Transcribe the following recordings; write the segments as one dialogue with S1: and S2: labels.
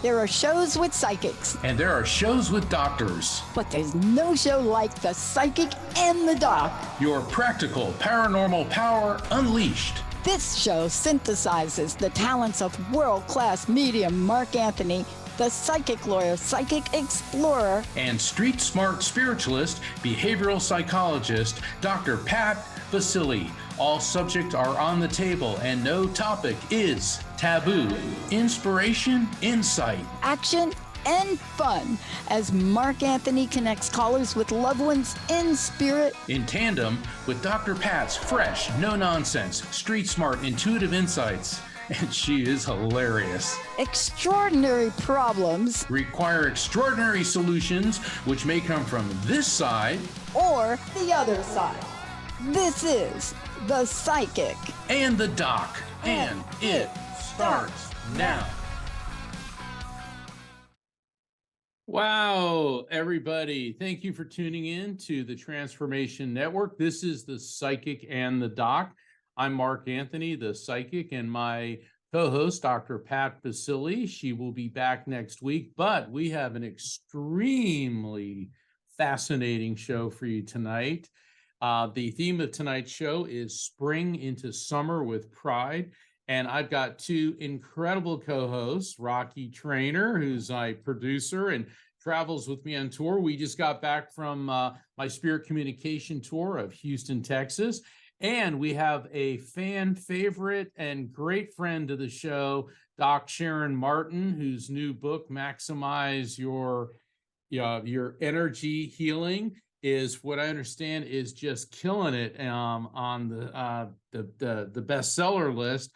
S1: There are shows with psychics.
S2: And there are shows with doctors.
S1: But there's no show like The Psychic and the Doc.
S2: Your practical paranormal power unleashed.
S1: This show synthesizes the talents of world-class medium Mark Anthony, the psychic lawyer, psychic explorer,
S2: and street smart spiritualist, behavioral psychologist, Dr. Pat Baccili. All subjects are on the table and no topic is taboo. Inspiration, insight,
S1: action, and fun as Mark Anthony connects callers with loved ones in spirit.
S2: In tandem with Dr. Pat's fresh, no-nonsense, street smart, intuitive insights. And she is hilarious.
S1: Extraordinary problems
S2: require extraordinary solutions, which may come from this side
S1: or the other side. This is The Psychic
S2: and the Doc, and it starts now. Wow, everybody. Thank you for tuning in to the Transformation Network. This is The Psychic and the Doc. I'm Mark Anthony, the psychic, and my co-host, Dr. Pat Baccili. She will be back next week, but we have an extremely fascinating show for you tonight. The theme of tonight's show is Spring into Summer with Pride, and I've got two incredible co-hosts, Rocky Trainer, who's my producer and travels with me on tour. We just got back from my Spirit Communication tour of Houston, Texas. And we have a fan favorite and great friend of the show, Doc Sharon Martin, whose new book, Maximize Your Energy Healing, is what I understand is just killing it on the bestseller list.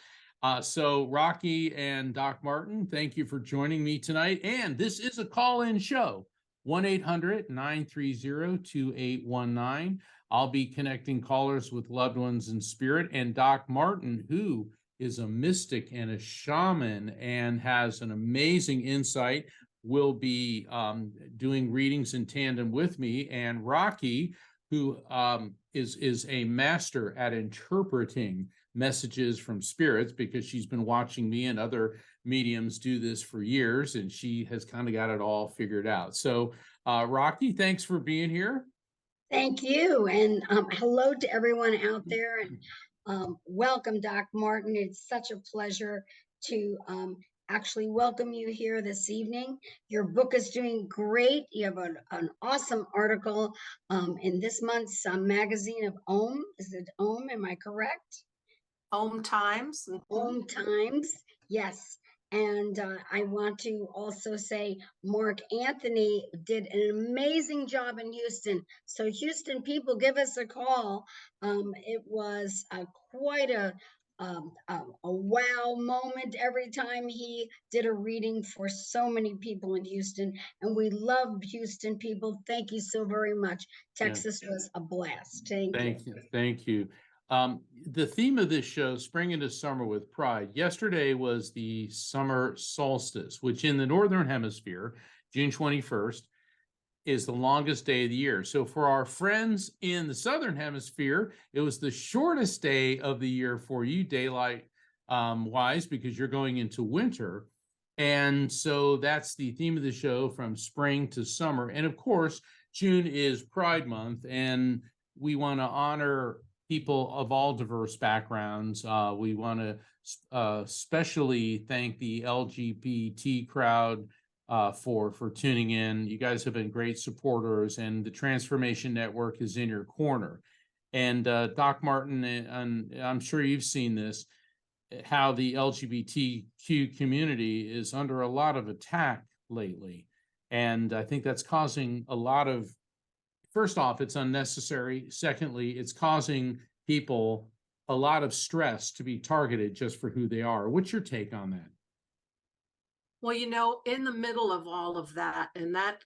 S2: So Rocky and Doc Martin, thank you for joining me tonight. And this is a call-in show, 1-800-930-2819. I'll be connecting callers with loved ones in spirit, and Doc Martin, who is a mystic and a shaman and has an amazing insight, will be doing readings in tandem with me. And Rocky, who is a master at interpreting messages from spirits, because she's been watching me and other mediums do this for years, and she has kind of got it all figured out. So Rocky, thanks for being here.
S3: Thank you, and hello to everyone out there, and welcome, Doc Martin. It's such a pleasure to actually welcome you here this evening. Your book is doing great. You have an awesome article in this month's magazine of Om. Is it Om? Am I correct?
S4: Om Times.
S3: Om Times, yes. And I want to also say Mark Anthony did an amazing job in Houston. So Houston people, give us a call. It was quite a wow moment every time he did a reading for so many people in Houston. And we love Houston people. Thank you so very much. Texas was a blast. Thank you.
S2: Thank you. The theme of this show, Spring into Summer with Pride. Yesterday was the summer solstice, which in the Northern Hemisphere, June 21st, is the longest day of the year. So for our friends in the Southern Hemisphere, it was the shortest day of the year for you, daylight wise, because you're going into winter. And so that's the theme of the show, from spring to summer. And of course, June is Pride Month, and we want to honor people of all diverse backgrounds. We want to especially thank the LGBT crowd for tuning in. You guys have been great supporters, and the Transformation Network is in your corner. And Doc Martin, and I'm sure you've seen this, how the LGBTQ community is under a lot of attack lately. And I think that's causing a lot of, first off, it's unnecessary. Secondly, it's causing people a lot of stress to be targeted just for who they are. What's your take on that?
S4: Well, you know, in the middle of all of that, and that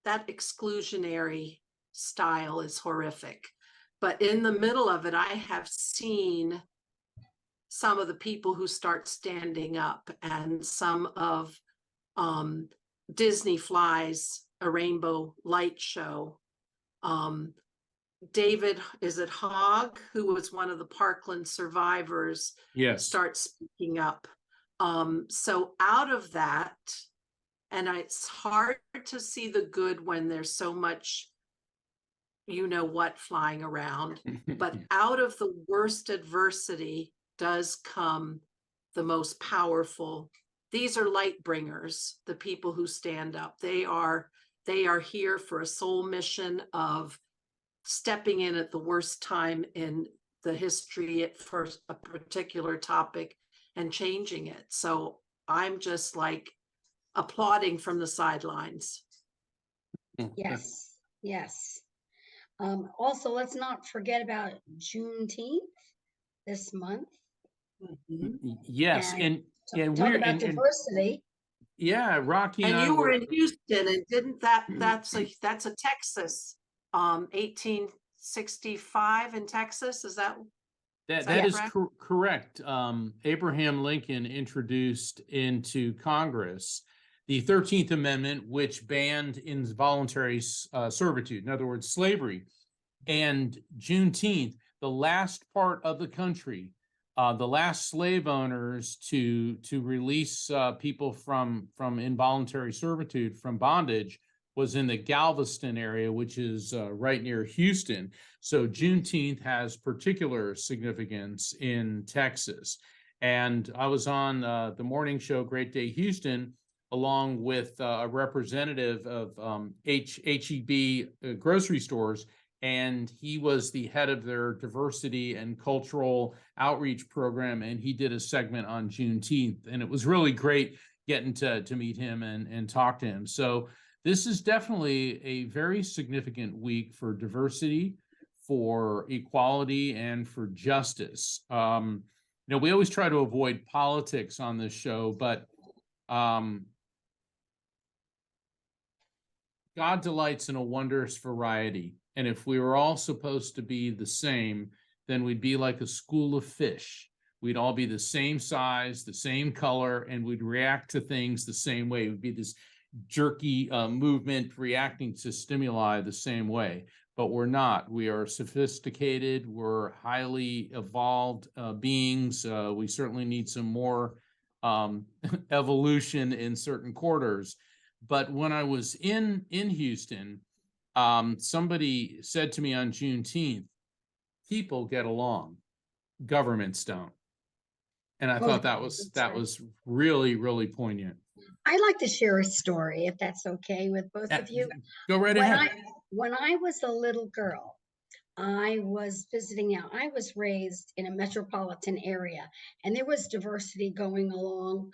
S4: exclusionary style is horrific. But in the middle of it, I have seen some of the people who start standing up, and some of Disney flies a rainbow light show. David, is it Hogg, who was one of the Parkland survivors,
S2: Yes,
S4: start speaking up. So out of that, And it's hard to see the good when there's so much, you know what, flying around. But out of the worst adversity does come the most powerful. These are light bringers, the people who stand up. They are here for a soul mission of stepping in at the worst time in the history for a particular topic and changing it. So I'm just like applauding from the sidelines.
S3: Yes, yes. Also, let's not forget about Juneteenth this month.
S2: Yes,
S3: And
S2: and
S3: talk
S2: we're
S3: about diversity.
S2: yeah, Rocky
S4: And
S2: I
S4: you were
S2: were
S4: in Houston, and didn't that's a Texas, 1865 in Texas, is that
S2: that is
S4: correct?
S2: correct. Abraham Lincoln introduced into Congress the 13th Amendment, which banned involuntary servitude, in other words, slavery. And Juneteenth, the last part of the country, the last slave owners to release people from involuntary servitude, from bondage, was in the Galveston area, which is right near Houston. So Juneteenth has particular significance in Texas. And I was on the morning show, Great Day Houston, along with a representative of HEB grocery stores, and he was the head of their diversity and cultural outreach program, and he did a segment on Juneteenth, and it was really great getting to meet him and talk to him. So this is definitely a very significant week for diversity, for equality, and for justice. You know, we always try to avoid politics on this show, but God delights in a wondrous variety. And if we were all supposed to be the same, then we'd be like a school of fish. We'd all be the same size, the same color, and we'd react to things the same way. It would be this jerky movement reacting to stimuli the same way. But we're not. We are sophisticated. We're highly evolved beings. We certainly need some more evolution in certain quarters. But when I was in Houston, somebody said to me on Juneteenth, people get along, governments don't. And I thought that was really, really poignant.
S3: I'd like to share a story, if that's okay with both of you.
S2: Go right ahead.
S3: When I was a little girl, I was visiting out. I was raised in a metropolitan area, and there was diversity going along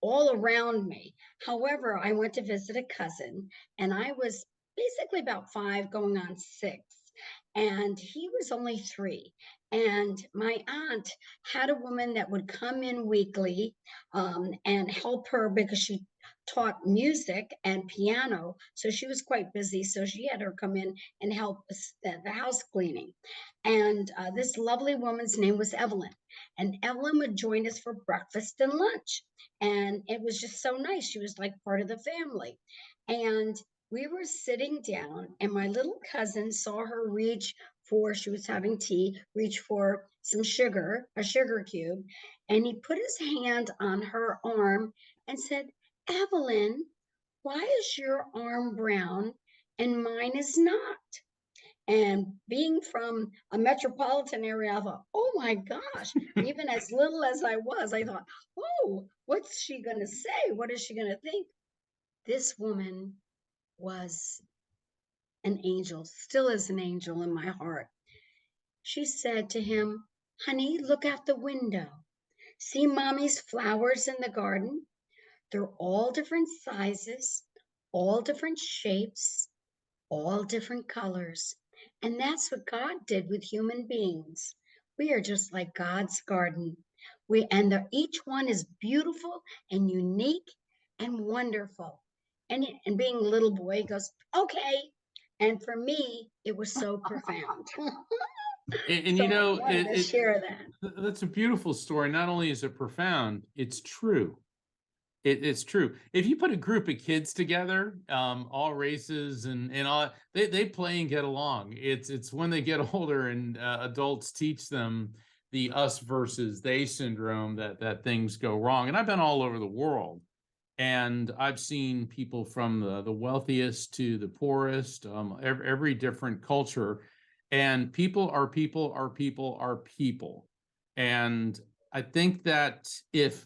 S3: all around me. However, I went to visit a cousin, and I was basically about 5 going on 6, and he was only 3. And my aunt had a woman that would come in weekly and help her because she taught music and piano. So she was quite busy. So she had her come in and help the house cleaning. And this lovely woman's name was Evelyn. And Evelyn would join us for breakfast and lunch. And it was just so nice. She was like part of the family. And we were sitting down, and my little cousin saw her reach for, she was having tea, reach for some sugar, a sugar cube, and he put his hand on her arm and said, Evelyn, why is your arm brown and mine is not? And being from a metropolitan area, I thought, oh my gosh, even as little as I was, I thought, oh, what's she going to say? What is she going to think? This woman was an angel, still is an angel in my heart. She said to him, honey, look out the window. See mommy's flowers in the garden? They're all different sizes, all different shapes, all different colors. And that's what God did with human beings. We are just like God's garden. Each one is beautiful and unique and wonderful. And being a little boy, he goes, okay. And for me, it was so profound.
S2: And
S3: So
S2: you know,
S3: I wanted to share that.
S2: That's a beautiful story. Not only is it profound, it's true. It's true. If you put a group of kids together, all races and all, they play and get along. It's when they get older and adults teach them the us versus they syndrome that things go wrong. And I've been all over the world, And I've seen people from the wealthiest to the poorest, every different culture. And people are people are people are people. And I think that if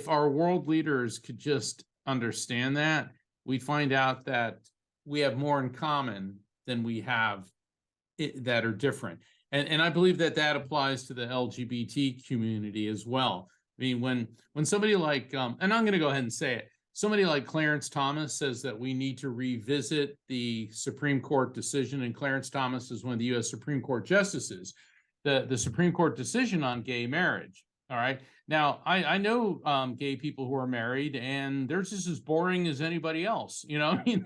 S2: our world leaders could just understand that, we find out that we have more in common than we have that are different. And I believe that that applies to the LGBT community as well. I mean, when somebody like, and I'm going to go ahead and say it, somebody like Clarence Thomas says that we need to revisit the Supreme Court decision, and Clarence Thomas is one of the U.S. Supreme Court justices, the Supreme Court decision on gay marriage. All right. Now, I know gay people who are married, and they're just as boring as anybody else. You know, I mean,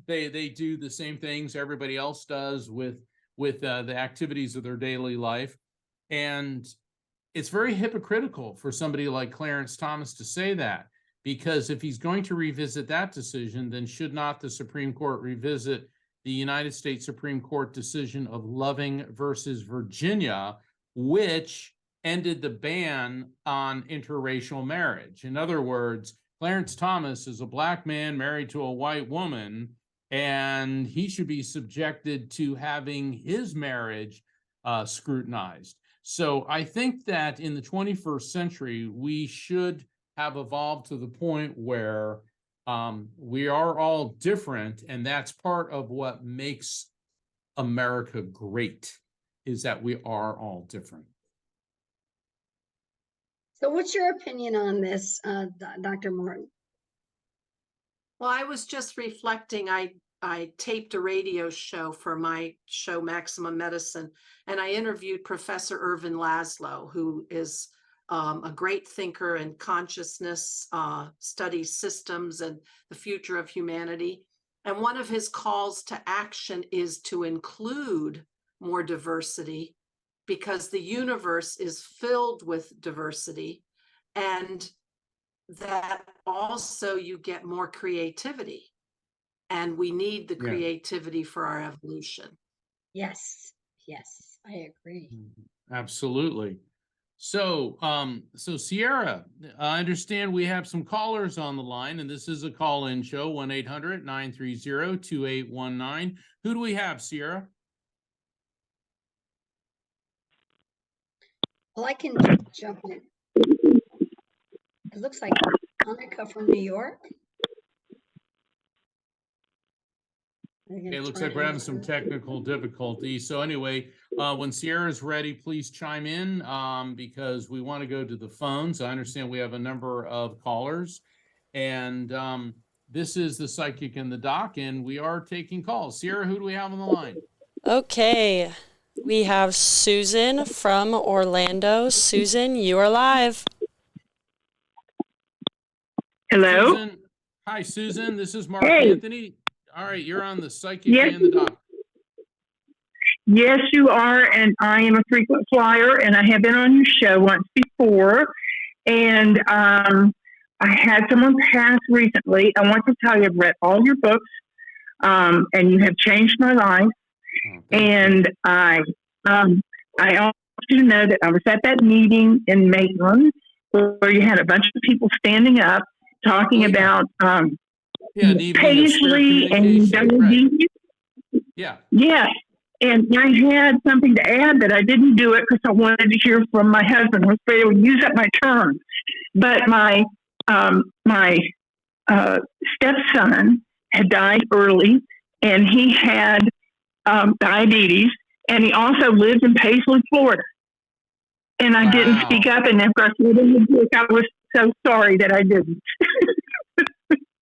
S2: they do the same things everybody else does with the activities of their daily life. And it's very hypocritical for somebody like Clarence Thomas to say that, because if he's going to revisit that decision, then should not the Supreme Court revisit the United States Supreme Court decision of Loving versus Virginia, which ended the ban on interracial marriage? In other words, Clarence Thomas is a black man married to a white woman, and he should be subjected to having his marriage scrutinized. So I think that in the 21st century, we should have evolved to the point where we are all different, and that's part of what makes America great, is that we are all different.
S3: So what's your opinion on this, Dr. Martin?
S4: Well, I was just reflecting. I taped a radio show for my show, Maximum Medicine, and I interviewed Professor Irvin Laszlo, who is a great thinker in consciousness, studies systems and the future of humanity. And one of his calls to action is to include more diversity, because the universe is filled with diversity, and that also you get more creativity. And we need the creativity for our evolution.
S3: Yes, yes, I agree.
S2: Absolutely. So, so Sierra, I understand we have some callers on the line, and this is a call-in show, 1-800-930-2819. Who do we have, Sierra?
S3: Well, I can jump in. It looks like Annika from New York.
S2: It looks like we're having some technical difficulties. So anyway, when Sierra's ready, please chime in because we want to go to the phones. I understand we have a number of callers, and this is the Psychic and the Doc, and we are taking calls. Sierra, who do we have on the line?
S5: Okay, we have Susan from Orlando. Susan, you are live.
S6: Hello.
S2: Susan. Hi, Susan. This is Mark
S6: Hey.
S2: Anthony. All right, you're on the Psychic and the Doc.
S6: Yes, you are, and I am a frequent flyer, and I have been on your show once before, and I had someone pass recently. I want to tell you, I've read all your books, and you have changed my life, and I want you to know that I was at that meeting in Maitland where you had a bunch of people standing up talking about Paisley and diabetes.
S2: Yeah.
S6: Yes. And I had something to add that I didn't do it because I wanted to hear from my husband. I was afraid I would use up my turn. But my stepson had died early, and he had diabetes, and he also lived in Paisley, Florida. And I didn't speak up, and after I said it, I was so sorry that I didn't.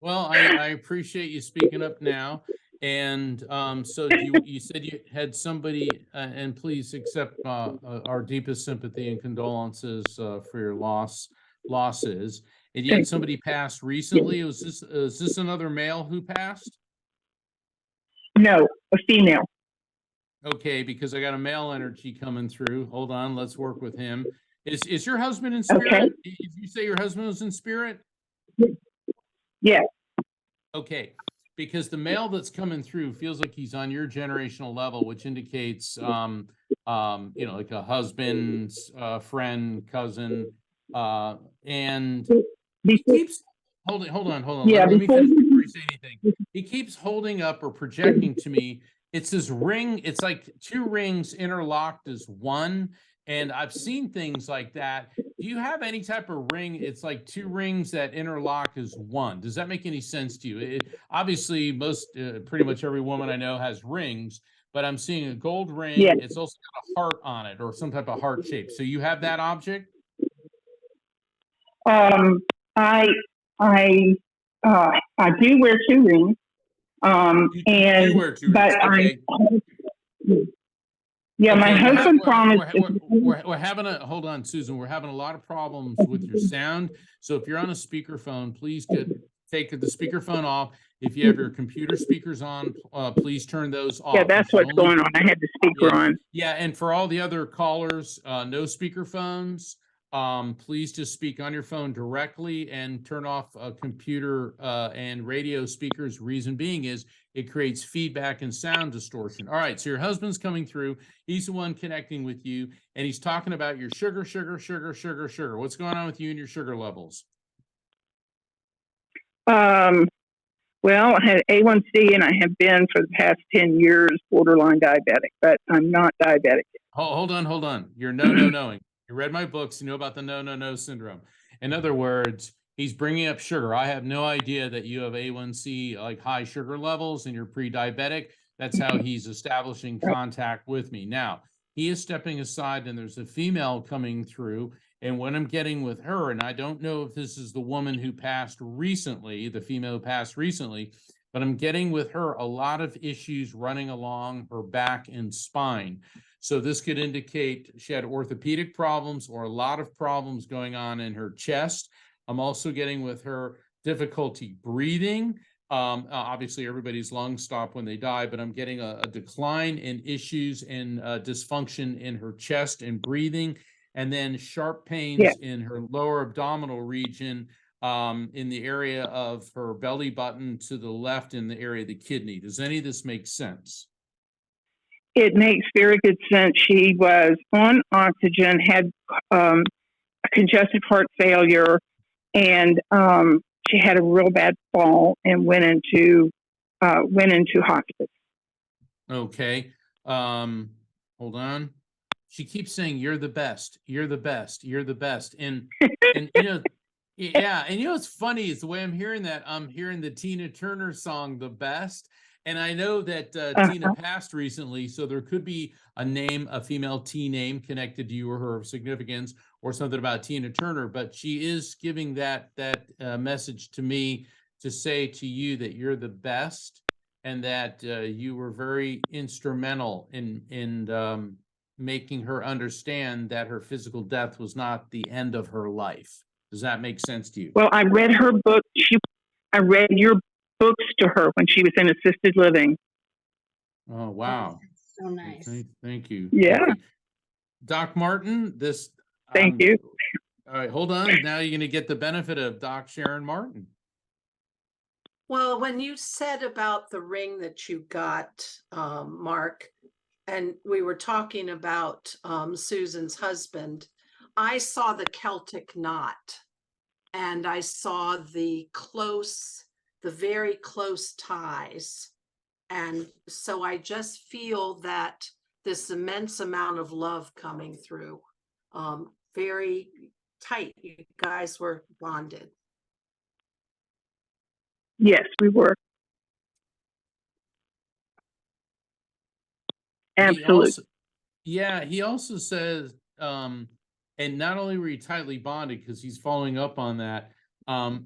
S2: Well, I appreciate you speaking up now. And so you said you had somebody, and please accept our deepest sympathy and condolences for your losses. And you had somebody pass recently. Is this another male who passed?
S6: No, a female.
S2: Okay, because I got a male energy coming through. Hold on, let's work with him. Is your husband in spirit?
S6: Okay.
S2: Did you say your husband was in spirit?
S6: Yes.
S2: Okay, because the male that's coming through feels like he's on your generational level, which indicates, like a husband, friend, cousin, and he hold on.
S6: Yeah,
S2: Let me
S6: before
S2: finish before you
S6: you,
S2: say anything. He keeps holding up or projecting to me. It's this ring. It's like two rings interlocked as one. And I've seen things like that. Do you have any type of ring? It's like two rings that interlock as one. Does that make any sense to you? Obviously, pretty much every woman I know has rings, but I'm seeing a gold
S6: yeah,
S2: ring. It's also got a heart on it or some type of heart shape. So you have that object?
S6: um, I, I, I do wear two rings.
S2: You do wear two
S6: But
S2: rings. Okay.
S6: yeah, my
S2: Okay,
S6: husband promised.
S2: we're having hold on, Susan, we're having a lot of problems with your sound. So if you're on a speakerphone, please take the speakerphone off. If you have your computer speakers on, please turn those
S6: Yeah,
S2: off. You
S6: that's
S2: can
S6: what's
S2: only,
S6: going on. I had the speaker
S2: yeah,
S6: on.
S2: yeah, and for all the other callers, no speakerphones. Please just speak on your phone directly and turn off computer and radio speakers. Reason being is it creates feedback and sound distortion. All right, so your husband's coming through. He's the one connecting with you, and he's talking about your sugar. What's going on with you and your sugar levels?
S6: Well, I had A1C and I have been for the past 10 years borderline diabetic, but I'm not diabetic.
S2: Hold on. You're knowing. You read my books, you know about the no syndrome. In other words, he's bringing up sugar. I have no idea that you have A1C, like high sugar levels, and you're pre-diabetic. That's how he's establishing contact with me. Now, he is stepping aside, and there's a female coming through. And what I'm getting with her, and I don't know if this is the woman who passed recently, the female who passed recently, but I'm getting with her a lot of issues running along her back and spine. So this could indicate she had orthopedic problems or a lot of problems going on in her chest. I'm also getting with her difficulty breathing. Obviously, everybody's lungs stop when they die, but I'm getting a decline in issues and dysfunction in her chest and breathing, and then sharp pains in her lower abdominal region, in the area of her belly button to the left in the area of the kidney. Does any of this make sense?
S6: It makes very good sense. She was on oxygen, had a congestive heart failure, and she had a real bad fall and went into hospice.
S2: Okay. Hold on. She keeps saying, "You're the best. You're the best. You're the best." And yeah, and it's funny is the way I'm hearing that. I'm hearing the Tina Turner song, "The Best." And I know that Tina passed recently, so there could be a female T name connected to you or her of significance, or something about Tina Turner. But she is giving that message to me to say to you that you're the best, and that you were very instrumental in making her understand that her physical death was not the end of her life. Does that make sense to you?
S6: Well, I read her book. I read your books to her when she was in assisted living.
S2: Oh, wow.
S3: So nice.
S2: Thank you.
S6: Yeah.
S2: Thank you. Doc Martin,
S6: Thank you.
S2: All right, hold on. Now you're going to get the benefit of Doc Sharon Martin.
S4: Well, when you said about the ring that you got, Mark, and we were talking about Susan's husband, I saw the Celtic knot, and I saw the very close ties. And so I just feel that this immense amount of love coming through, very tight. You guys were bonded.
S6: Yes, we were. Absolutely.
S2: He also says, and not only were you tightly bonded, because he's following up on that,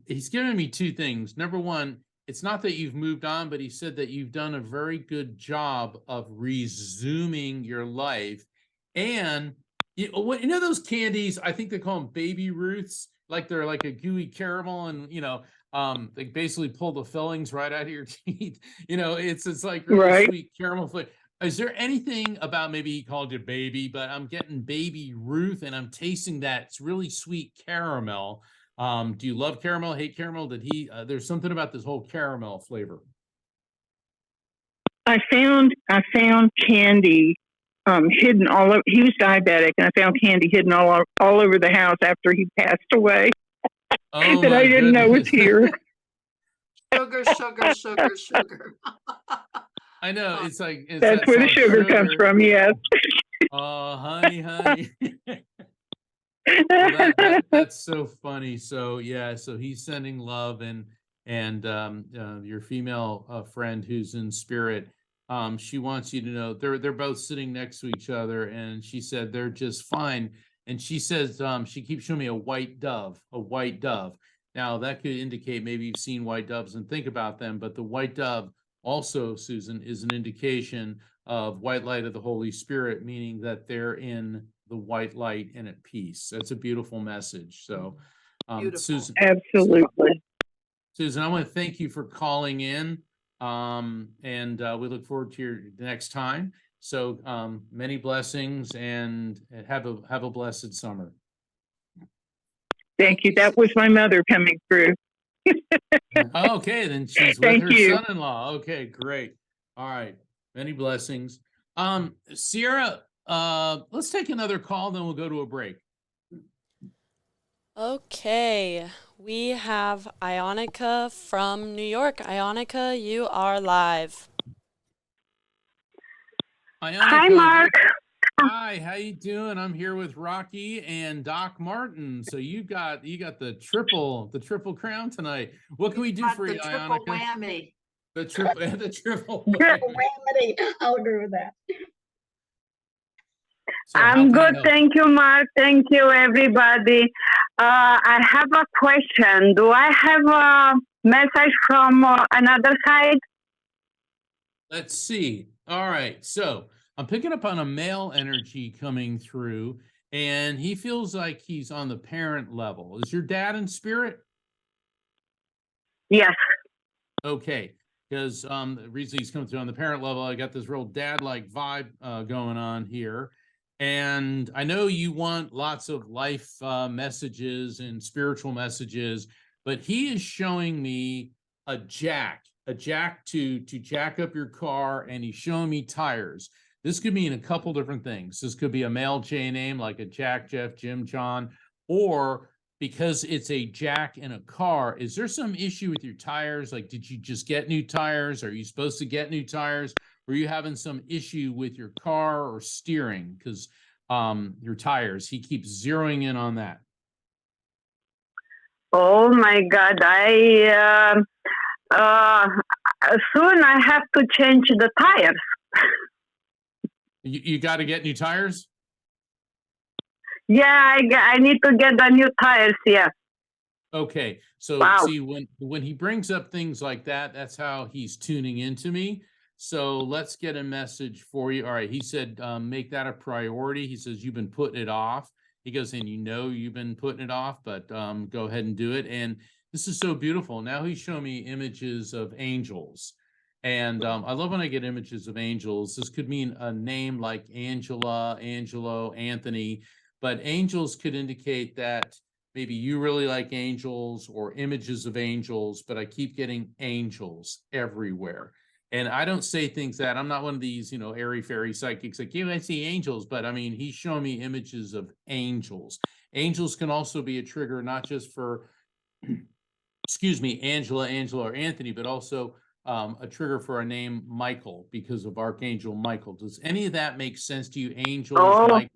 S2: he's given me two things. Number one, it's not that you've moved on, but he said that you've done a very good job of resuming your life. And you know those candies, I think they call them Baby Ruths, like they're like a gooey caramel, and they basically pull the fillings right out of your teeth. It's like really sweet caramel flavor. Is there anything about, maybe he called you baby, but I'm getting Baby Ruth and I'm tasting that it's really sweet caramel. Do you love caramel, hate caramel? There's something about this whole caramel flavor.
S6: I found candy hidden all over. He was diabetic, and I found candy hidden all over the house after he passed away.
S2: Oh
S6: that
S2: my
S6: I didn't know was
S2: goodness.
S6: here.
S4: Sugar, sugar, sugar, sugar.
S2: I know, it's like, it's
S6: That's
S2: that
S6: where the
S2: song,
S6: sugar comes from. Yes.
S2: Oh, honey, honey. Well, that's so funny. So yeah, so he's sending love, and your female friend who's in spirit, she wants you to know they're both sitting next to each other, and she said they're just fine. And she says she keeps showing me a white dove, a white dove. Now that could indicate maybe you've seen white doves and think about them, but the white dove also, Susan, is an indication of white light of the Holy Spirit, meaning that they're in the white light and at peace. That's a beautiful message. So,
S4: Beautiful.
S2: Susan,
S6: Absolutely.
S2: Susan, I want to thank you for calling in, and we look forward to your next time. So, many blessings, and have a blessed summer.
S6: Thank you. That was my mother coming through.
S2: Okay, then she's with
S6: Thank
S2: her
S6: you.
S2: son-in-law. Okay, great. All right, many blessings. Sierra, let's take another call, then we'll go to a break.
S5: Okay, we have Ionica from New York. Ionica, you are live.
S2: Ionica,
S6: Hi, Mark.
S2: hi, how you doing? I'm here with Rocky and Doc Martin. So you got the triple crown tonight. What can we do
S4: Got
S2: for
S4: the
S2: you,
S4: triple
S2: Ionica?
S4: whammy.
S2: The triple
S3: Calamity. I'll agree with that.
S2: So how
S6: I'm
S2: can I
S6: good.
S2: help?
S6: Thank you, Mark. Thank you, everybody. I have a question. Do I have a message from another side?
S2: Let's see. All right. So I'm picking up on a male energy coming through, and he feels like he's on the parent level. Is your dad in spirit?
S6: Yes.
S2: Okay. Because the reason he's coming through on the parent level, I got this real dad-like vibe going on here. And I know you want lots of life messages and spiritual messages, but he is showing me a jack to jack up your car, and he's showing me tires. This could mean a couple different things. This could be a male J name like a Jack, Jeff, Jim, John, or because it's a jack in a car, is there some issue with your tires? Like, did you just get new tires? Are you supposed to get new tires? Were you having some issue with your car or steering? Because your tires, he keeps zeroing in on that.
S6: Oh my God! Soon I have to change the tires.
S2: You got to get new tires?
S6: Yeah, I need to get the new tires. Yeah.
S2: Okay, so
S6: Wow.
S2: see, when he brings up things like that, that's how he's tuning into me. So let's get a message for you. All right, he said make that a priority. He says you've been putting it off. He goes, and you know you've been putting it off, but go ahead and do it. And this is so beautiful. Now he's showing me images of angels. And I love when I get images of angels. This could mean a name like Angela, Angelo, Anthony, but angels could indicate that maybe you really like angels or images of angels, but I keep getting angels everywhere. And I don't say things that I'm not one of these, airy fairy psychics like I see angels, but I mean, he's showing me images of angels. Angels can also be a trigger, not just for, excuse me, Angela, or Anthony, but also a trigger for a name Michael because of Archangel Michael. Does any of that make sense to you? Angels, Mike?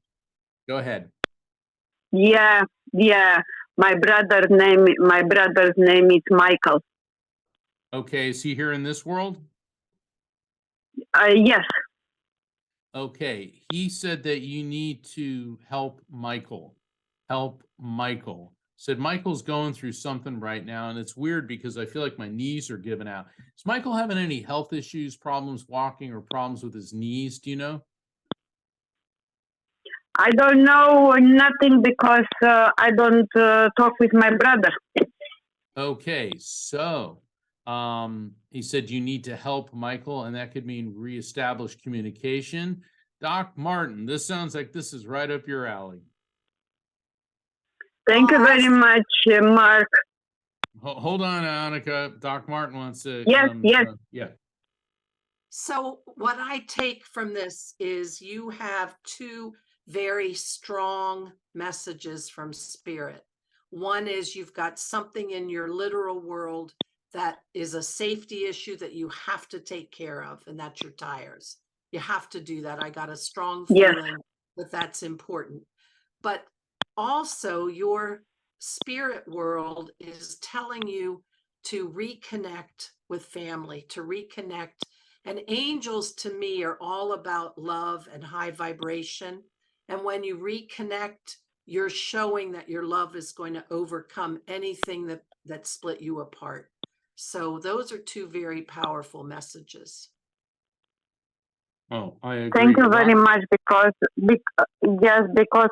S2: Go ahead.
S6: Yeah. My brother's name is Michael.
S2: Okay, is he here in this world?
S6: Yes.
S2: Okay, he said that you need to help Michael. Said Michael's going through something right now, and it's weird because I feel like my knees are giving out. Is Michael having any health issues, problems walking, or problems with his knees? Do you know?
S6: I don't know nothing because I don't talk with my brother.
S2: Okay, so he said you need to help Michael, and that could mean reestablish communication. Doc Martin, this sounds like this is right up your alley.
S6: Thank you very much, Mark.
S2: Hold on, Annika. Doc Martin wants to.
S6: Yes.
S2: Yeah.
S4: So what I take from this is you have two very strong messages from spirit. One is you've got something in your literal world that is a safety issue that you have to take care of, and that's your tires. You have to do that. I got a strong
S6: Yes.
S4: feeling that that's important. But also your spirit world is telling you to reconnect with family, to reconnect. And angels to me are all about love and high vibration. And when you reconnect, you're showing that your love is going to overcome anything that split you apart. So those are two very powerful messages.
S2: Oh, I agree.
S6: Thank you very
S2: Rock-
S6: much because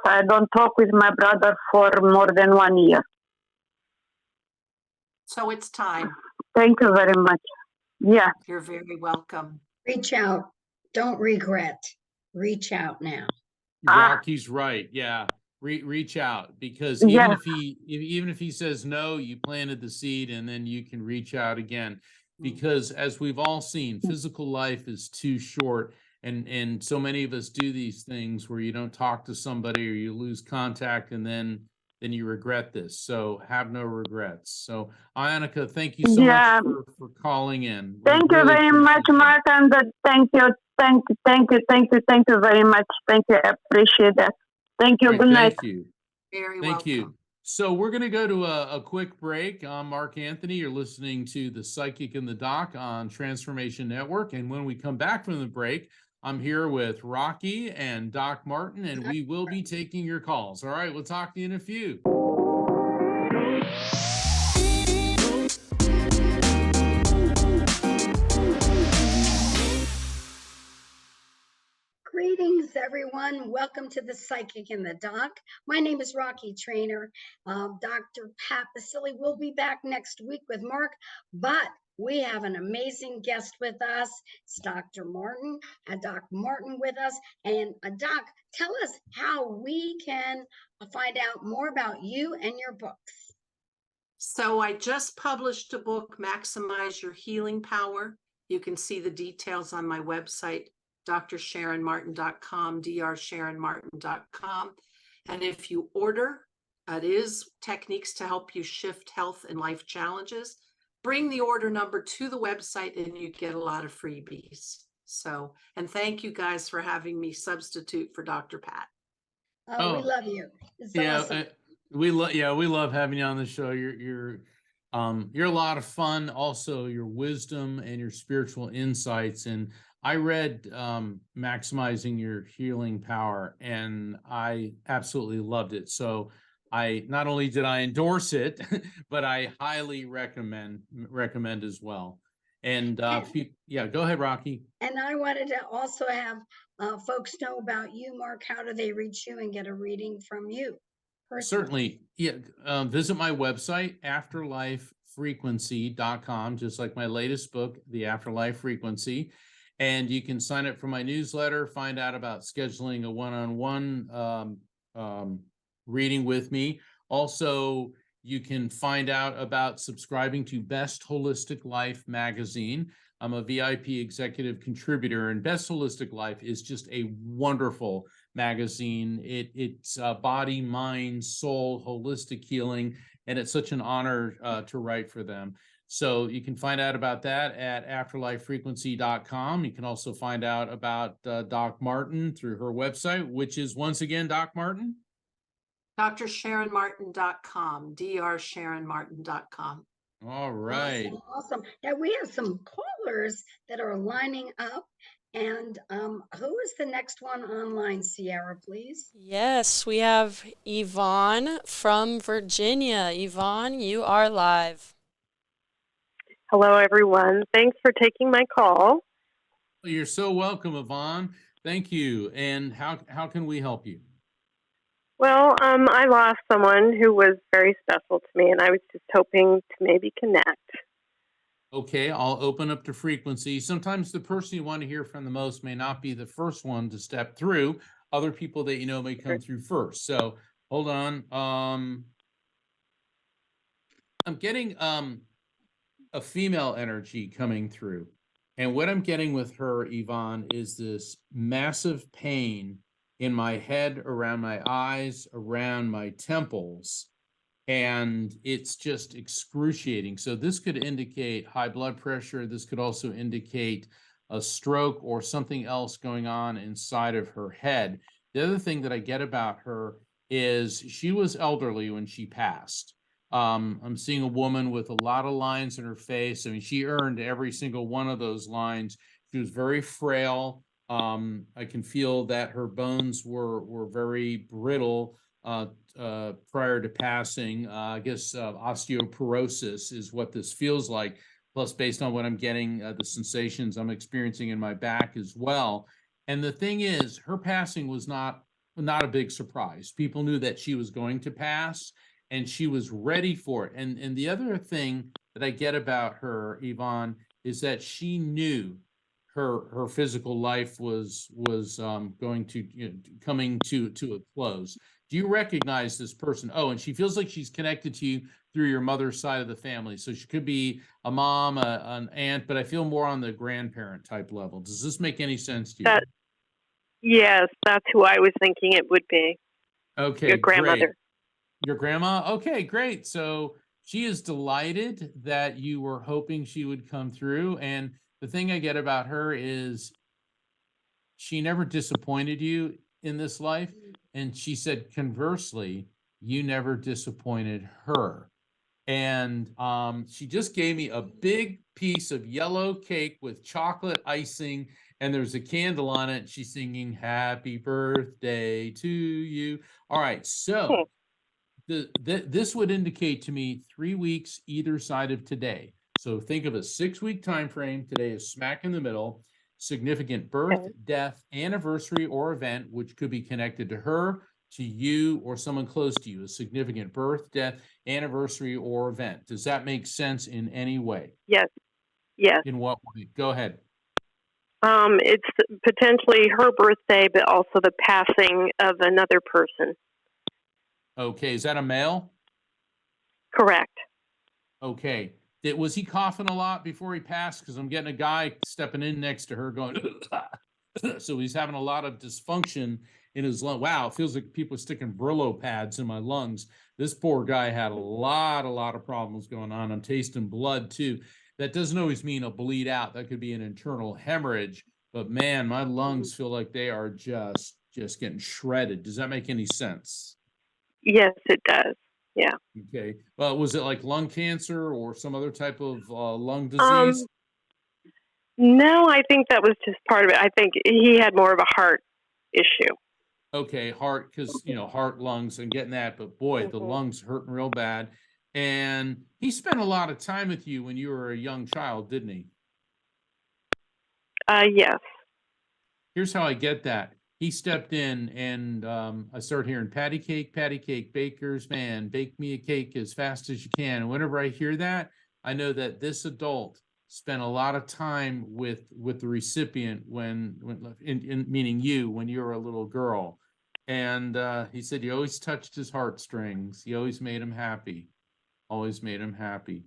S6: I don't talk with my brother for more than 1 year.
S4: So it's time.
S6: Thank you very much. Yeah.
S4: You're very welcome.
S3: Reach out. Don't regret. Reach out now.
S2: Rocky's right. Yeah. Reach out, because even
S6: Yeah.
S2: if he says no, you planted the seed, and then you can reach out again. Because as we've all seen, physical life is too short, and so many of us do these things where you don't talk to somebody or you lose contact, and then you regret this. So have no regrets. So Ionica, thank you so
S6: Yeah.
S2: much for calling in. We
S6: Thank you
S2: really
S6: very much,
S2: appreciate that.
S6: Mark, and thank you very much. Thank you. I appreciate that. Thank you.
S2: All right,
S6: Good night.
S2: thank you.
S4: Very
S2: Thank
S4: welcome.
S2: you. So we're going to go to a quick break. I'm Mark Anthony. You're listening to The Psychic and the Doc on Transformation Network. And when we come back from the break, I'm here with Rocky and Doc Martin, and we will be taking your calls. All right, we'll talk to you in a few.
S3: Greetings, everyone. Welcome to the Psychic and the Doc. My name is Rocky Trainer. Dr. Pat Baccili will be back next week with Mark, but we have an amazing guest with us. It's Dr. Martin, Doc Martin with us. And Doc, tell us how we can find out more about you and your books.
S4: So I just published a book, Maximize Your Healing Power. You can see the details on my website, drsharonmartin.com, drsharonmartin.com. And if you order, it is techniques to help you shift health and life challenges. Bring the order number to the website and you get a lot of freebies. So, and thank you guys for having me substitute for Dr. Pat.
S3: We love you. It's awesome.
S2: We love having you on the show. You're a lot of fun. Also, your wisdom and your spiritual insights. And I read Maximizing Your Healing Power, and I absolutely loved it. So I not only did I endorse it, but I highly recommend as well. And go ahead, Rocky.
S3: And I wanted to also have folks know about you, Mark. How do they reach you and get a reading from you?
S2: Certainly. Yeah. Visit my website, afterlifefrequency.com, just like my latest book, The Afterlife Frequency. And you can sign up for my newsletter, find out about scheduling a one-on-one reading with me. Also, you can find out about subscribing to Best Holistic Life magazine. I'm a VIP executive contributor, and Best Holistic Life is just a wonderful magazine. It's body, mind, soul, holistic healing, and it's such an honor to write for them. So you can find out about that at afterlifefrequency.com. You can also find out about Doc Martin through her website, which is once again, Doc Martin?
S4: drsharonmartin.com, drsharonmartin.com.
S2: All right.
S3: Awesome. Now we have some callers that are lining up. And who is the next one online, Sierra, please?
S5: Yes, we have Yvonne from Virginia. Yvonne, you are live.
S7: Hello, everyone. Thanks for taking my call.
S2: You're so welcome, Yvonne. Thank you. And how can we help you?
S7: Well, I lost someone who was very special to me, and I was just hoping to maybe connect.
S2: Okay, I'll open up to frequency. Sometimes the person you want to hear from the most may not be the first one to step through. Other people that you know may come through first. So hold on. I'm getting a female energy coming through. And what I'm getting with her, Yvonne, is this massive pain in my head, around my eyes, around my temples. and it's just excruciating. So this could indicate high blood pressure. This could also indicate a stroke or something else going on inside of her head. The other thing that I get about her is she was elderly when she passed. I'm seeing a woman with a lot of lines in her face. I mean, she earned every single one of those lines. She was very frail. I can feel that her bones were very brittle prior to passing. I guess osteoporosis is what this feels like. Plus, based on what I'm getting, the sensations I'm experiencing in my back as well. And the thing is, her passing was not a big surprise. People knew that she was going to pass, and she was ready for it. And the other thing that I get about her, Yvonne, is that she knew her physical life was going to coming to a close. Do you recognize this person? Oh, and she feels like she's connected to you through your mother's side of the family. So she could be a mom, an aunt, but I feel more on the grandparent type level. Does this make any sense to you?
S7: Yes, that's who I was thinking it would be.
S2: Okay,
S7: Your grandmother.
S2: great. Your grandma? Okay, great. So she is delighted that you were hoping she would come through. And the thing I get about her is she never disappointed you in this life. And she said, conversely, you never disappointed her. And she just gave me a big piece of yellow cake with chocolate icing, and there's a candle on it. She's singing happy birthday to you. All right, so this would indicate to me 3 weeks either side of today. So think of a 6-week time frame. Today is smack in the middle. Significant birth, death, anniversary, or event, which could be connected to her, to you, or someone close to you. A significant birth, death, anniversary, or event. Does that make sense in any way?
S7: Yes. Yes.
S2: In what way? Go ahead.
S7: It's potentially her birthday, but also the passing of another person.
S2: Okay, is that a male?
S7: Correct.
S2: Okay. Was he coughing a lot before he passed? Because I'm getting a guy stepping in next to her going, so he's having a lot of dysfunction in his lung. Wow, it feels like people are sticking Brillo pads in my lungs. This poor guy had a lot of problems going on. I'm tasting blood too. That doesn't always mean a bleed out. That could be an internal hemorrhage. But man, my lungs feel like they are just getting shredded. Does that make any sense?
S7: Yes, it does. Yeah.
S2: Okay. Well, was it like lung cancer or some other type of lung disease?
S7: No, I think that was just part of it. I think he had more of a heart issue.
S2: Okay, heart, because heart, lungs, and getting that, but boy, the lungs hurting real bad. And he spent a lot of time with you when you were a young child, didn't he?
S7: Yes.
S2: Here's how I get that. He stepped in, and I started hearing patty cake, bakers, man, bake me a cake as fast as you can. And whenever I hear that, I know that this adult spent a lot of time with the recipient when meaning you, when you were a little girl. And he said you always touched his heartstrings. You always made him happy. Always made him happy.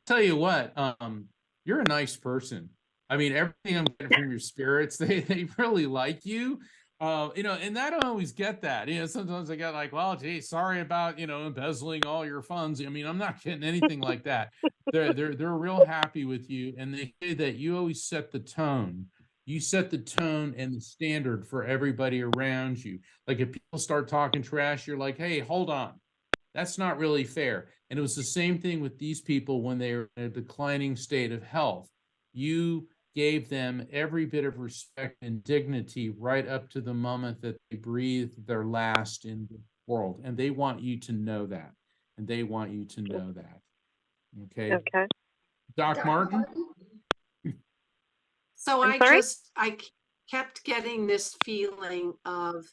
S2: Tell you what, you're a nice person. I mean, everything I'm getting from your spirits, they really like you. And I don't always get that. Sometimes I get like, well, gee, sorry about, embezzling all your funds. I mean, I'm not getting anything like that. They're real happy with you. And they say that you always set the tone. You set the tone and the standard for everybody around you. Like if people start talking trash, you're like, hey, hold on. That's not really fair. And it was the same thing with these people when they were in a declining state of health. You gave them every bit of respect and dignity right up to the moment that they breathed their last in the world. And they want you to know that. And they want you to know that. Okay.
S7: Okay.
S2: Doc Martin?
S4: So
S7: I'm
S4: I
S7: sorry?
S4: kept getting this feeling of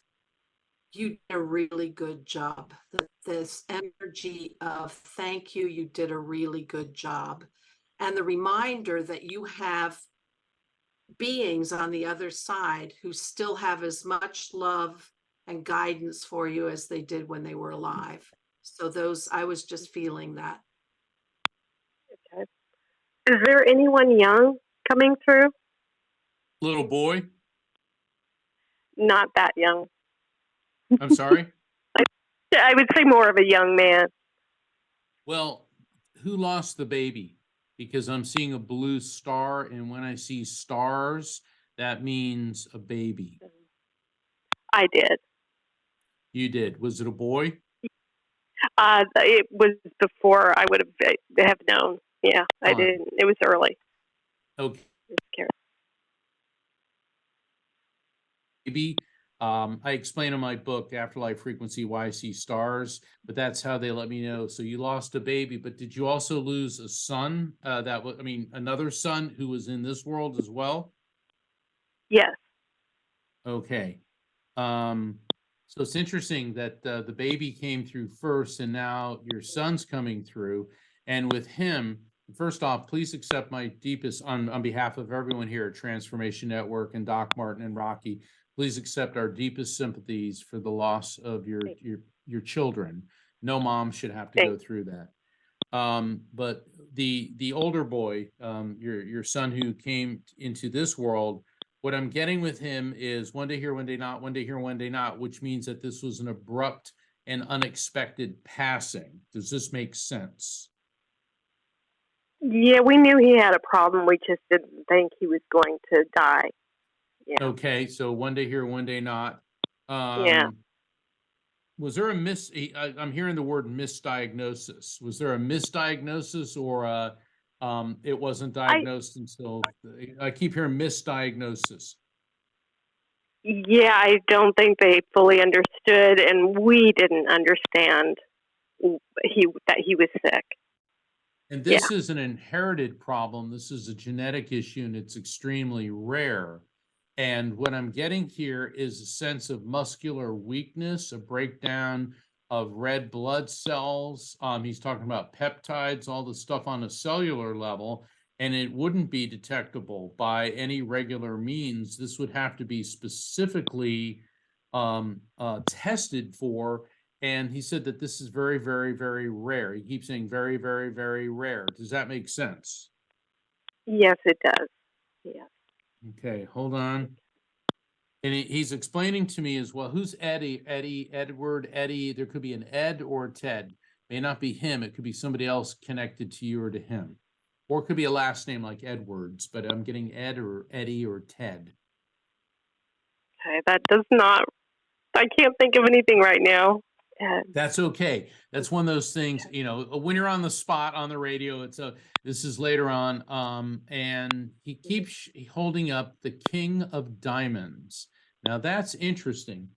S4: you did a really good job. This energy of thank you, you did a really good job. And the reminder that you have beings on the other side who still have as much love and guidance for you as they did when they were alive. So I was just feeling that.
S7: Okay. Is there anyone young coming through?
S2: Little boy?
S7: Not that young.
S2: I'm sorry?
S7: I would say more of a young man.
S2: Well, who lost the baby? Because I'm seeing a blue star, and when I see stars, that means a baby.
S7: I did.
S2: You did. Was it a boy?
S7: It was before I would have known. Yeah, I
S2: Fine.
S7: didn't. It was early.
S2: Okay.
S7: It was scary.
S2: Baby. I explain in my book, Afterlife Frequency, Why I See Stars, but that's how they let me know. So you lost a baby, but did you also lose a son? Another son who was in this world as well?
S7: Yes.
S2: Okay. So it's interesting that the baby came through first, and now your son's coming through. And with him, first off, please accept my deepest, on behalf of everyone here at Transformation Network and Doc Martin and Rocky, please accept our deepest sympathies for the loss of your children. No mom should have to go through that. But the older boy, your son who came into this world, what I'm getting with him is one day here, one day not, one day here, one day not, which means that this was an abrupt and unexpected passing. Does this make sense?
S7: Yeah, we knew he had a problem. We just didn't think he was going to die. Yeah.
S2: Okay, so one day here, one day not.
S7: Yeah.
S2: Was there I'm hearing the word misdiagnosis. Was there a misdiagnosis, or it wasn't diagnosed until, I keep hearing misdiagnosis.
S7: Yeah, I don't think they fully understood, and we didn't understand that he was sick.
S2: And this is an inherited problem. This is a genetic issue, and it's extremely rare. And what I'm getting here is a sense of muscular weakness, a breakdown of red blood cells. He's talking about peptides, all the stuff on a cellular level, and it wouldn't be detectable by any regular means. This would have to be specifically tested for. And he said that this is very, very, very rare. He keeps saying very, very, very rare. Does that make sense?
S7: Yes, it does. Yeah.
S2: Okay, hold on. And he's explaining to me as well, who's Eddie? Edward, Eddie. There could be an Ed or a Ted. May not be him. It could be somebody else connected to you or to him. Or it could be a last name like Edwards, but I'm getting Ed or Eddie or Ted.
S7: Okay, that does not, I can't think of anything right now.
S2: That's okay. That's one of those things, when you're on the spot on the radio, this is later on. And he keeps holding up the King of Diamonds. Now that's interesting.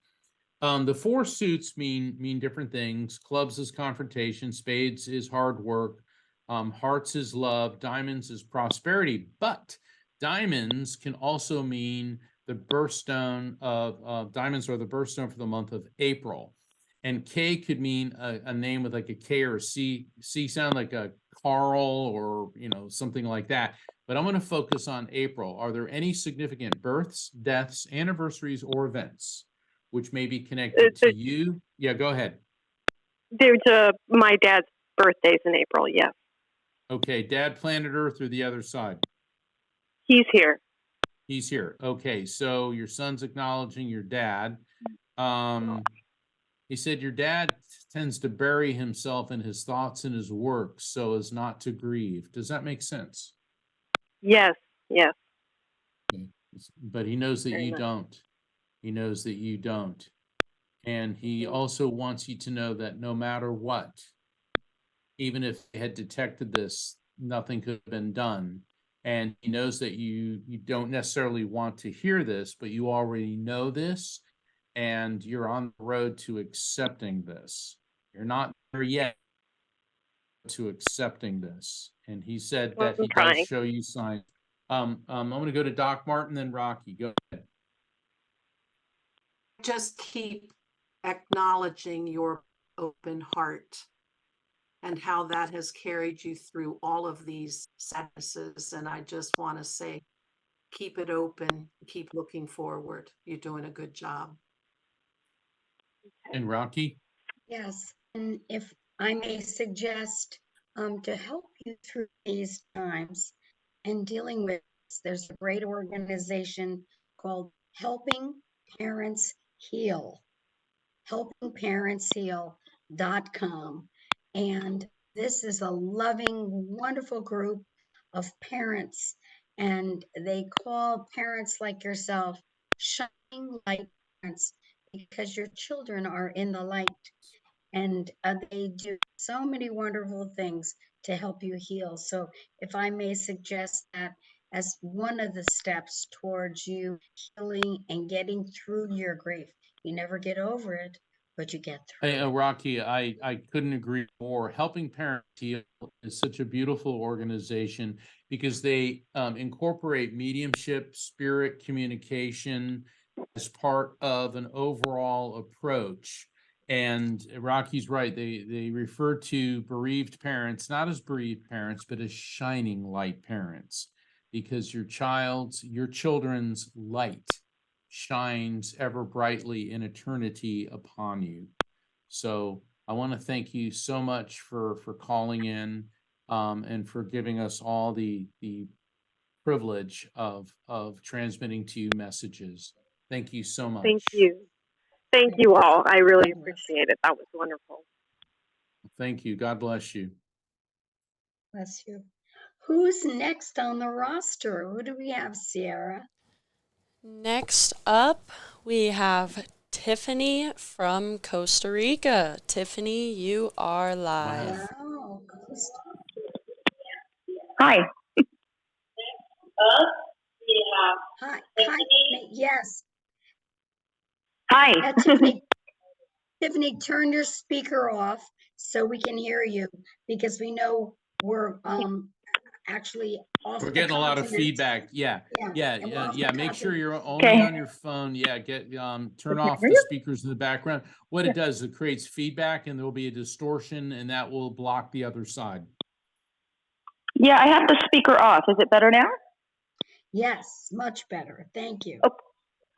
S2: The four suits mean different things. Clubs is confrontation, spades is hard work, hearts is love, diamonds is prosperity. But diamonds can also mean the birthstone of diamonds are the birthstone for the month of April. And K could mean a name with like a K or a C sound, like a Carl or something like that. But I'm going to focus on April. Are there any significant births, deaths, anniversaries, or events which may be connected to you? Yeah, go ahead.
S7: There's my dad's birthday's in April. Yes.
S2: Okay, Dad, planet Earth, or the other side?
S7: He's here.
S2: He's here. Okay, so your son's acknowledging your dad. He said your dad tends to bury himself in his thoughts and his work so as not to grieve. Does that make sense?
S7: Yes. Yes.
S2: Okay. But he knows that
S7: Very
S2: you
S7: much.
S2: don't. He knows that you don't. And he also wants you to know that no matter what, even if they had detected this, nothing could have been done. And he knows that you don't necessarily want to hear this, but you already know this, and you're on the road to accepting this. You're not there yet to accepting this. And he said that he does show you signs. I'm going to go to Doc Martin, then Rocky. Go ahead.
S4: Just keep acknowledging your open heart and how that has carried you through all of these sadnesses. And I just want to say, keep it open, keep looking forward. You're doing a good job.
S2: And Rocky?
S3: Yes, and if I may suggest, to help you through these times and dealing with this, there's a great organization called Helping Parents Heal, helpingparentsheal.com. And This is a loving, wonderful group of parents, and they call parents like yourself shining light parents because your children are in the light, and they do so many wonderful things to help you heal. So, if I may suggest that as one of the steps towards you healing and getting through your grief, you never get over it, but you get through it.
S2: Rocky, I couldn't agree more. Helping Parents Heal is such a beautiful organization because they incorporate mediumship, spirit communication as part of an overall approach. And Rocky's right. They refer to bereaved parents not as bereaved parents, but as shining light parents, because your children's light shines ever brightly in eternity upon you. So I want to thank you so much for calling in and for giving us all the privilege of transmitting to you messages. Thank you so much.
S7: Thank you. Thank you all. I really
S3: God bless.
S7: appreciate it. That was wonderful.
S2: Thank you. God bless you.
S3: Bless you. Who's next on the roster? Who do we have, Sierra?
S5: Next up, we have Tiffany from Costa Rica. Tiffany, you are live.
S3: Wow.
S6: Hi.
S3: Hi. Yes.
S6: Hi.
S3: Tiffany, turn your speaker off so we can hear you, because we know we're actually off.
S2: We're getting a lot of
S3: continent.
S2: feedback. Yeah.
S3: And we're off the
S2: Make sure
S3: continent.
S2: you're only
S6: Okay.
S2: on your phone. Yeah. Turn off the speakers in the background. What it does, it creates feedback and there'll be a distortion and that will block the other side.
S6: Yeah, I have the speaker off. Is it better now?
S3: Yes, much better. Thank you.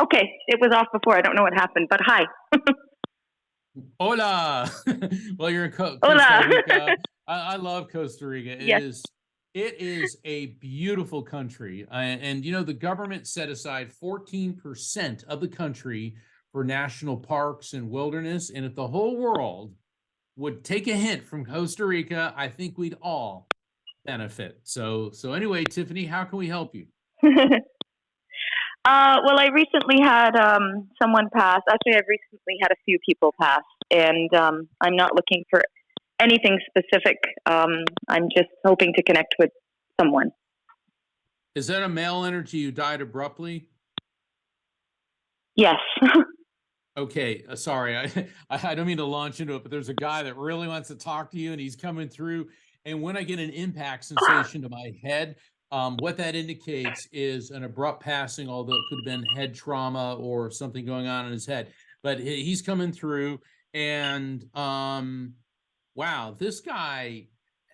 S6: Okay, it was off before. I don't know what happened, but hi.
S2: Hola. Well, you're in Costa
S6: Hola.
S2: Rica. I love Costa Rica.
S6: Yes.
S2: It is a beautiful country. And you know, the government set aside 14% of the country for national parks and wilderness. And if the whole world would take a hint from Costa Rica, I think we'd all benefit. So anyway, Tiffany, how can we help you?
S6: Well, I recently had someone pass. Actually, I've recently had a few people pass, and I'm not looking for anything specific. I'm just hoping to connect with someone.
S2: Is that a male energy who died abruptly?
S6: Yes.
S2: Okay, sorry, I don't mean to launch into it, but there's a guy that really wants to talk to you, and he's coming through. And when I get an impact sensation to my head, what that indicates is an abrupt passing, although it could have been head trauma or something going on in his head. But he's coming through, and wow, this guy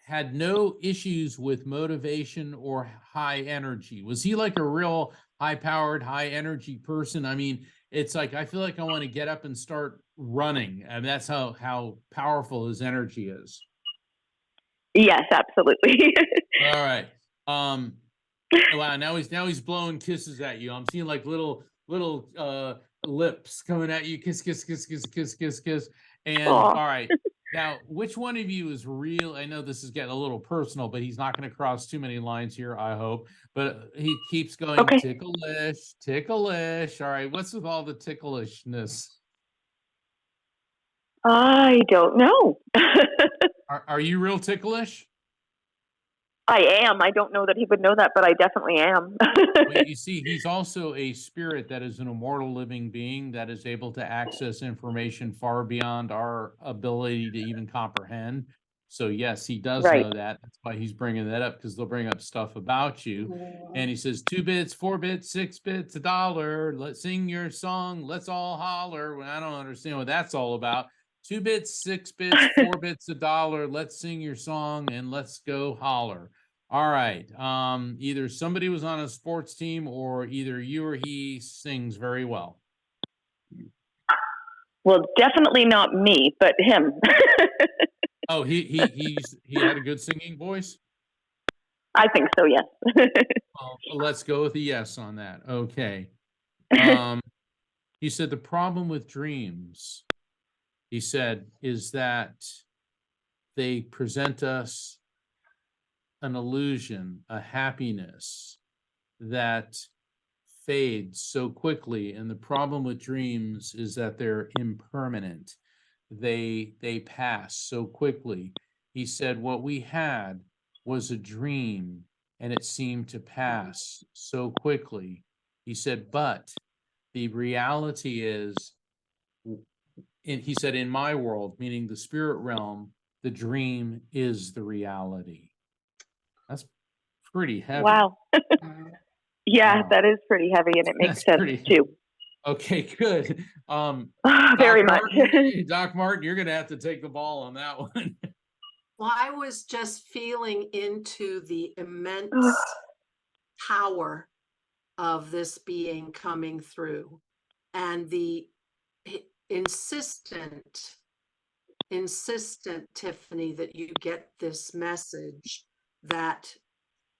S2: had no issues with motivation or high energy. Was he like a real high-powered, high-energy person? I mean, it's like I feel like I want to get up and start running, and that's how powerful his energy is.
S6: Yes, absolutely.
S2: All right. Wow, now he's blowing kisses at you. I'm seeing like little lips coming at you, kiss, kiss, kiss, kiss, kiss, kiss, kiss. And
S6: Aw.
S2: all right. Now, which one of you is real? I know this is getting a little personal, but he's not going to cross too many lines here, I hope. But he keeps going,
S6: Okay.
S2: ticklish, ticklish. All right, what's with all the ticklishness?
S6: I don't know.
S2: Are you real ticklish?
S6: I am. I don't know that he would know that, but I definitely am.
S2: Well, you see, he's also a spirit that is an immortal living being that is able to access information far beyond our ability to even comprehend. So yes, he does
S6: Right.
S2: know that. That's why he's bringing that up, because they'll bring up stuff about you. And he says 2 bits, 4 bits, 6 bits, $1. Let's sing your song. Let's all holler. Well, I don't understand what that's all about. 2 bits, 6 bits, 4 bits, $1. Let's sing your song and let's go holler. All right. Either somebody was on a sports team or either you or he sings very well.
S6: Well, definitely not me, but him.
S2: Oh, he had a good singing voice?
S6: I think so, yes.
S2: Well, let's go with a yes on that. Okay. He said the problem with dreams, he said, is that they present us an illusion, a happiness that fades so quickly. And the problem with dreams is that they're impermanent. They pass so quickly. He said what we had was a dream, and it seemed to pass so quickly. He said, but the reality is, he said, in my world, meaning the spirit realm, the dream is the reality. That's pretty heavy.
S7: Wow. Yeah,
S2: Wow.
S7: that is pretty heavy, and it makes
S2: That's
S7: sense
S2: pretty
S7: too.
S2: Okay, good.
S7: Very
S2: Doc
S7: much.
S2: Martin, Doc Martin, you're going to have to take the ball on that one.
S4: Well, I was just feeling into the immense power of this being coming through, and the insistent, Tiffany, that you get this message that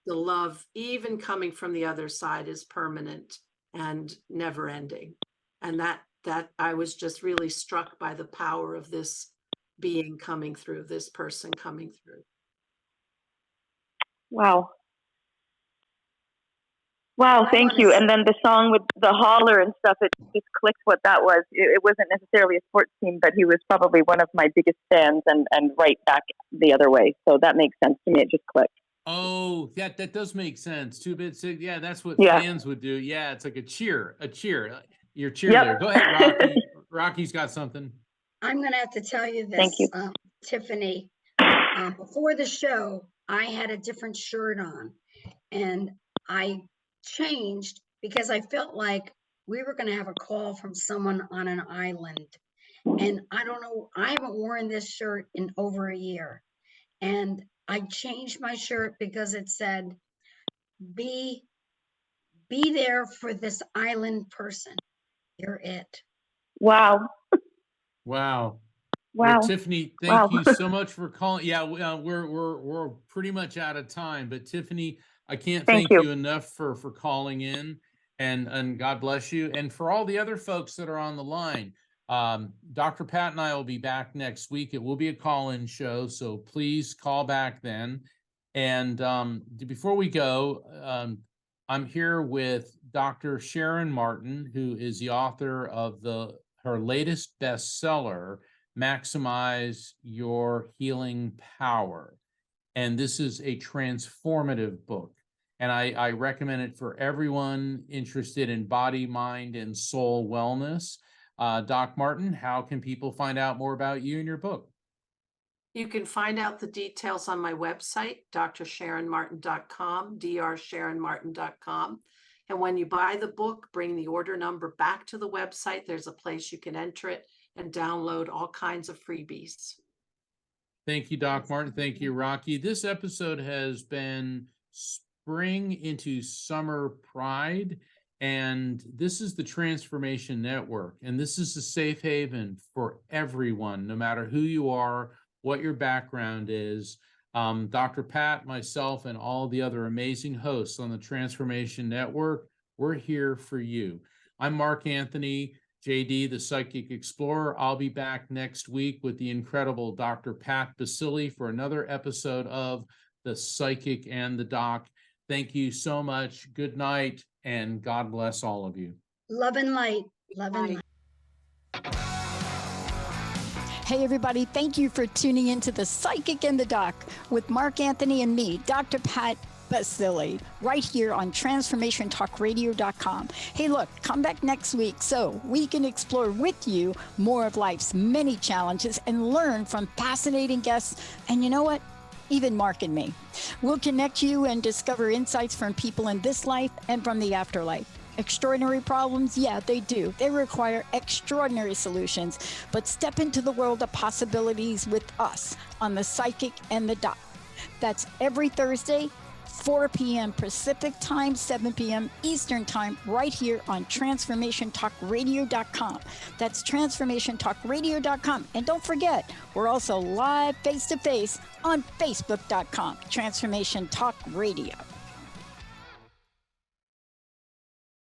S4: the love, even coming from the other side, is permanent and never ending. And that I was just really struck by the power of this being coming through, this person coming through.
S7: Wow. Wow, thank you. And then the song with the holler and stuff, it just clicked what that was. It wasn't necessarily a sports team, but he was probably one of my biggest fans, and right back the other way. So that makes sense to me. It just clicked.
S2: Oh, that does make sense. 2 bits. Yeah, that's what fans would do. Yeah, it's like a cheer. Your cheerleader.
S7: Yep.
S2: Go ahead, Rocky. Rocky's got something.
S3: I'm going to have to tell you this,
S7: Thank you.
S3: Tiffany. Before the show, I had a different shirt on, and I changed because I felt like we were going to have a call from someone on an island. And I don't know, I haven't worn this shirt in over a year. And I changed my shirt because it said, be there for this island person. You're it.
S7: Wow.
S2: Wow.
S7: Wow.
S2: Well, Tiffany, thank you so much for calling. Yeah, we're pretty much out of time, but Tiffany, I can't thank you enough for calling in, and God bless you. And for all the other folks that are on the line, Dr. Pat and I will be back next week. It will be a call-in show, so please call back then. And before we go, I'm here with Dr. Sharon Martin, who is the author of her latest bestseller, Maximize Your Healing Power. And this is a transformative book. And I recommend it for everyone interested in body, mind, and soul wellness. Doc Martin, how can people find out more about you and your book?
S4: You can find out the details on my website, drsharonmartin.com, drsharonmartin.com. And when you buy the book, bring the order number back to the website. There's a place you can enter it and download all kinds of freebies.
S2: Thank you, Doc Martin. Thank you, Rocky. This episode has been Spring into Summer Pride, and this is the Transformation Network, and this is a safe haven for everyone, no matter who you are, what your background is. Dr. Pat, myself, and all the other amazing hosts on the Transformation Network, we're here for you. I'm Mark Anthony, JD, the Psychic Explorer. I'll be back next week with the incredible Dr. Pat Baccili for another episode of The Psychic and the Doc. Thank you so much. Good night, and God bless all of you.
S3: Love and light. Love and light.
S1: Hey, everybody, thank you for tuning into The Psychic and the Doc with Mark Anthony and me, Dr. Pat Baccili, right here on TransformationTalkRadio.com. Hey, look, come back next week so we can explore with you more of life's many challenges and learn from fascinating guests. And you know what? Even Mark and me. We'll connect you and discover insights from people in this life and from the afterlife. Extraordinary problems? Yeah, they do. They require extraordinary solutions. But step into the world of possibilities with us on The Psychic and the Doc. That's every Thursday, 4 p.m. Pacific Time, 7 p.m. Eastern Time, right here on TransformationTalkRadio.com. That's TransformationTalkRadio.com. And don't forget, we're also live face-to-face on Facebook.com, Transformation Talk Radio.